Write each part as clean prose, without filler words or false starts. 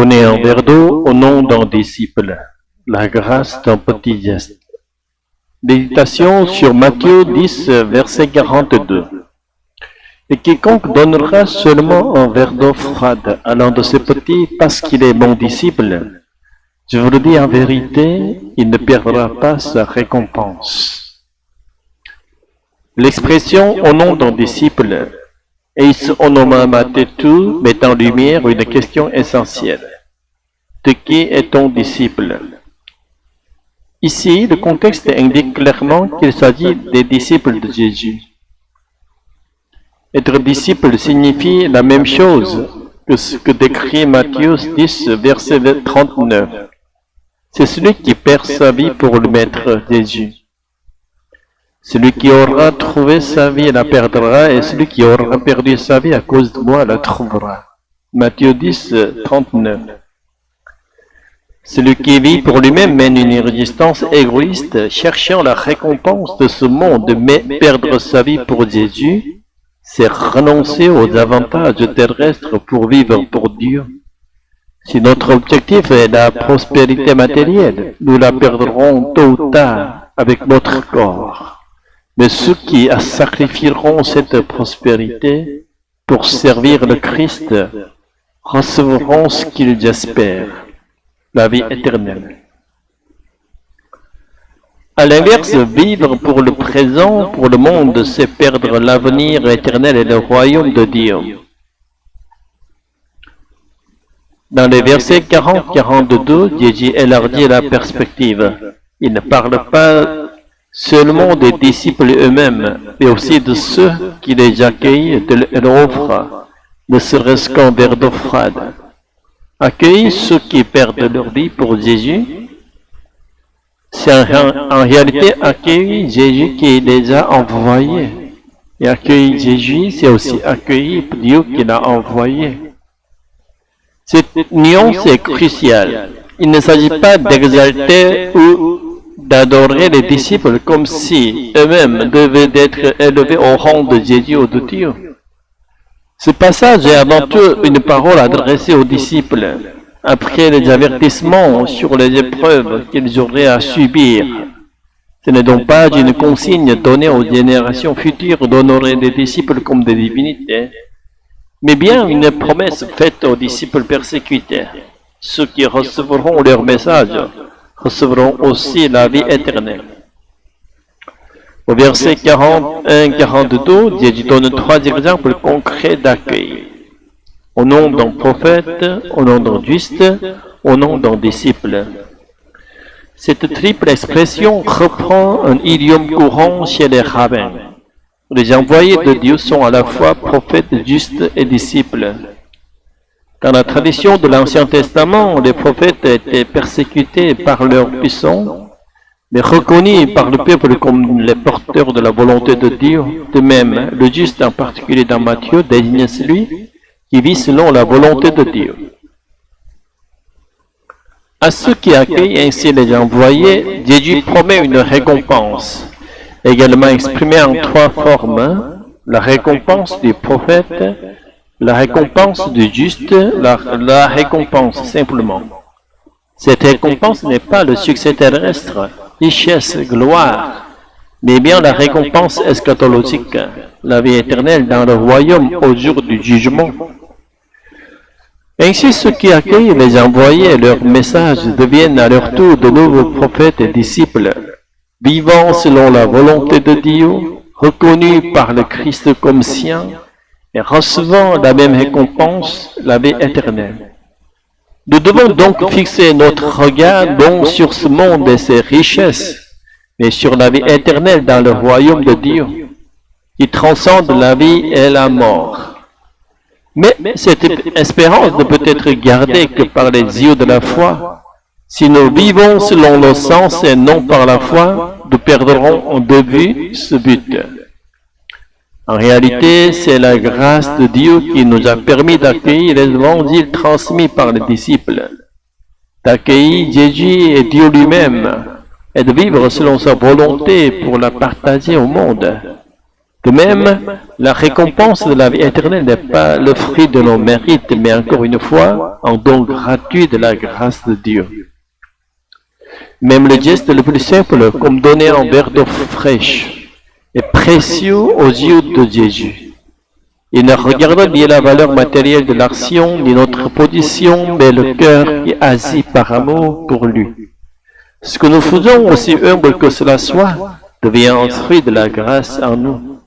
Donner un verre d'eau au nom d'un disciple, la grâce d'un petit geste. Méditation sur Matthieu 10, verset 42. Et quiconque donnera seulement un verre d'eau froide à l'un de ses petits parce qu'il est mon disciple, je vous le dis en vérité, il ne perdra pas sa récompense. L'expression au nom d'un disciple eis onomamatetu met en lumière une question essentielle. De qui est ton disciple? Ici, le contexte indique clairement qu'il s'agit des disciples de Jésus. Être disciple signifie la même chose que ce que décrit Matthieu 10, verset 39. C'est celui qui perd sa vie pour le Maître Jésus. Celui qui aura trouvé sa vie la perdra, et celui qui aura perdu sa vie à cause de moi la trouvera. Matthieu 10, 39. Celui qui vit pour lui-même mène une résistance égoïste, cherchant la récompense de ce monde, mais perdre sa vie pour Jésus, c'est renoncer aux avantages terrestres pour vivre pour Dieu. Si notre objectif est la prospérité matérielle, nous la perdrons tôt ou tard avec notre corps. Mais ceux qui sacrifieront cette prospérité pour servir le Christ recevront ce qu'ils espèrent, la vie éternelle. À l'inverse, vivre pour le présent, pour le monde, c'est perdre l'avenir éternel et le royaume de Dieu. Dans les versets 40-42, Jésus élargit la perspective. Il ne parle pas seulement des disciples eux-mêmes, mais aussi de ceux qui les accueillent et leur offrent, ne serait-ce qu'un verre d'eau froide. Accueillir ceux qui perdent leur vie pour Jésus, c'est en réalité accueillir Jésus qui les a envoyés. Et accueillir Jésus, c'est aussi accueillir Dieu qui l'a envoyé. Cette nuance est cruciale. Il ne s'agit pas d'exalter ou d'adorer les disciples comme si eux-mêmes devaient être élevés au rang de Jésus ou de Dieu. Ce passage est avant tout une parole adressée aux disciples, après les avertissements sur les épreuves qu'ils auraient à subir. Ce n'est donc pas une consigne donnée aux générations futures d'honorer les disciples comme des divinités, mais bien une promesse faite aux disciples persécutés. Ceux qui recevront leur message recevront aussi la vie éternelle. Au verset 41-42, Jésus donne 3 exemples concrets d'accueil. Au nom d'un prophète, au nom d'un juste, au nom d'un disciple. Cette triple expression reprend un idiome courant chez les rabbins. Les envoyés de Dieu sont à la fois prophètes, justes et disciples. Dans la tradition de l'Ancien Testament, les prophètes étaient persécutés par leurs puissants, mais reconnus par le peuple comme les porteurs de la volonté de Dieu. De même, le juste, en particulier dans Matthieu, désigne celui qui vit selon la volonté de Dieu. À ceux qui accueillent ainsi les envoyés, Jésus promet une récompense, également exprimée en 3 formes, la récompense du prophète, la récompense du juste, la récompense simplement. Cette récompense n'est pas le succès terrestre, richesse, gloire, mais bien la récompense eschatologique, la vie éternelle dans le royaume au jour du jugement. Ainsi, ceux qui accueillent les envoyés et leurs messages deviennent à leur tour de nouveaux prophètes et disciples, vivant selon la volonté de Dieu, reconnus par le Christ comme sien, et recevant la même récompense, la vie éternelle. Nous devons donc fixer notre regard non sur ce monde et ses richesses, mais sur la vie éternelle dans le royaume de Dieu, qui transcende la vie et la mort. Mais cette espérance ne peut être gardée que par les yeux de la foi. Si nous vivons selon le sens et non par la foi, nous perdrons de vue ce but. En réalité, c'est la grâce de Dieu qui nous a permis d'accueillir les évangiles transmis par les disciples, d'accueillir Jésus et Dieu lui-même, et de vivre selon sa volonté pour la partager au monde. De même, la récompense de la vie éternelle n'est pas le fruit de nos mérites, mais encore une fois, un don gratuit de la grâce de Dieu. Même le geste le plus simple, comme donner un verre d'eau fraîche, est précieux aux yeux de Jésus. Il ne regarde ni la valeur matérielle de l'action, ni notre position, mais le cœur qui agit par amour pour lui. Ce que nous faisons, aussi humble que cela soit, devient un fruit de la grâce en nous.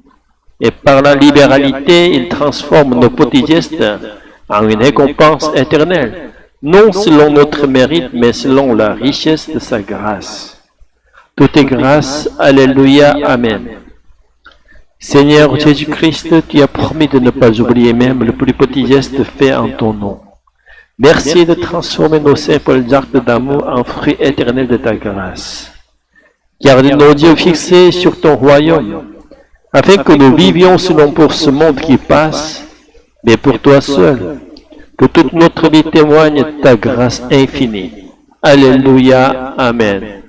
Et par la libéralité, il transforme nos petits gestes en une récompense éternelle, non selon notre mérite, mais selon la richesse de sa grâce. Tout est grâce, Alléluia, Amen. Seigneur Jésus-Christ, tu as promis de ne pas oublier même le plus petit geste fait en ton nom. Merci de transformer nos simples actes d'amour en fruits éternels de ta grâce. Garde nos yeux fixés sur ton royaume, afin que nous vivions selon pour ce monde qui passe, mais pour toi seul, que toute notre vie témoigne de ta grâce infinie. Alléluia, Amen.